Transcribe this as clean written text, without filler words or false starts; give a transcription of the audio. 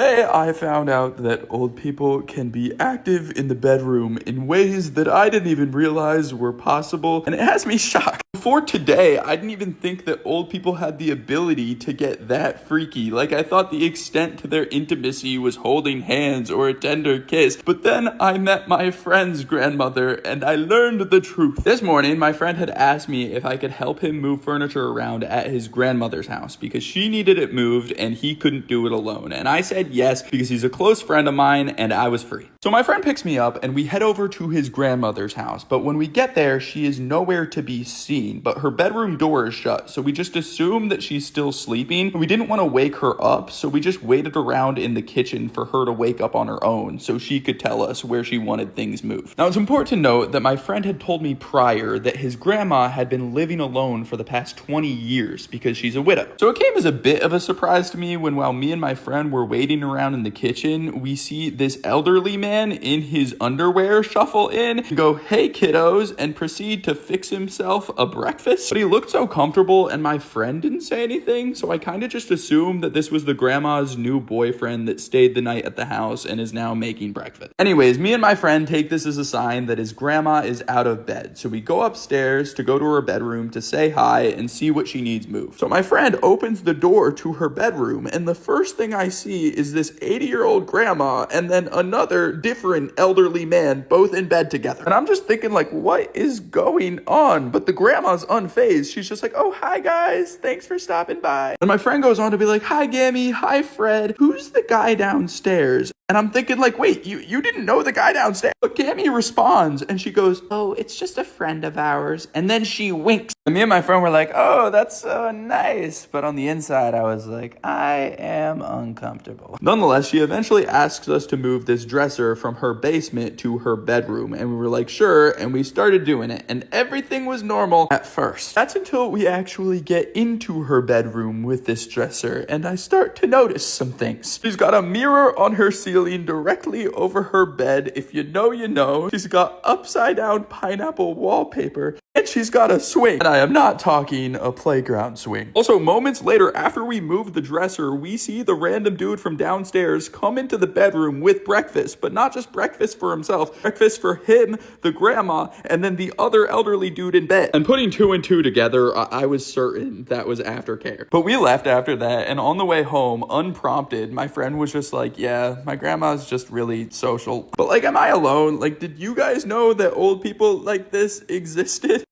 Today, I found out that old people can be active in the bedroom in ways that I didn't even realize were possible, and it has me shocked. Before today, I didn't even think that old people had the ability to get that freaky. Like, I thought the extent to their intimacy was holding hands or a tender kiss. But then I met my friend's grandmother, and I learned the truth. This morning, my friend had asked me if I could help him move furniture around at his grandmother's house because she needed it moved and he couldn't do it alone. And I said yes because he's a close friend of mine and I was free. So my friend picks me up and we head over to his grandmother's house. But when we get there, she is nowhere to be seen, but her bedroom door is shut. So we just assume that she's still sleeping. We didn't want to wake her up, so we just waited around in the kitchen for her to wake up on her own so she could tell us where she wanted things moved. Now, it's important to note that my friend had told me prior that his grandma had been living alone for the past 20 years because she's a widow. So it came as a bit of a surprise to me when, while me and my friend were waiting around in the kitchen, we see this elderly man in his underwear shuffle in, go, "Hey kiddos," and proceed to fix himself a breakfast. But he looked so comfortable and my friend didn't say anything, so I kind of just assumed that this was the grandma's new boyfriend that stayed the night at the house and is now making breakfast. Anyways, me and my friend take this as a sign that his grandma is out of bed, so we go upstairs to go to her bedroom to say hi and see what she needs moved. So my friend opens the door to her bedroom, and the first thing I see is this 80-year-old grandma and then another different elderly man, both in bed together. And I'm just thinking, like, what is going on? But the grandma's unfazed. She's just like, "Oh, hi guys, thanks for stopping by." And my friend goes on to be like, "Hi Gammy, hi Fred, who's the guy downstairs?" And I'm thinking, like, wait, you didn't know the guy downstairs? But Gammy responds and she goes, "Oh, it's just a friend of ours." And then she winks. And me and my friend were like, "Oh, that's so nice." But on the inside, I was like, I am uncomfortable. Nonetheless, she eventually asks us to move this dresser from her basement to her bedroom. And we were like, sure. And we started doing it. And everything was normal at first. That's until we actually get into her bedroom with this dresser. And I start to notice some things. She's got a mirror on her ceiling directly over her bed. If you know, you know. She's got upside down pineapple wallpaper. And she's got a swing. And I am not talking a playground swing. Also, moments later, after we move the dresser, we see the random dude from downstairs come into the bedroom with breakfast. But not just breakfast for himself. Breakfast for him, the grandma, and then the other elderly dude in bed. And putting two and two together, I was certain that was aftercare. But we left after that, and on the way home, unprompted, my friend was just like, "Yeah, my grandma's just really social." But like, am I alone? Like, did you guys know that old people like this existed?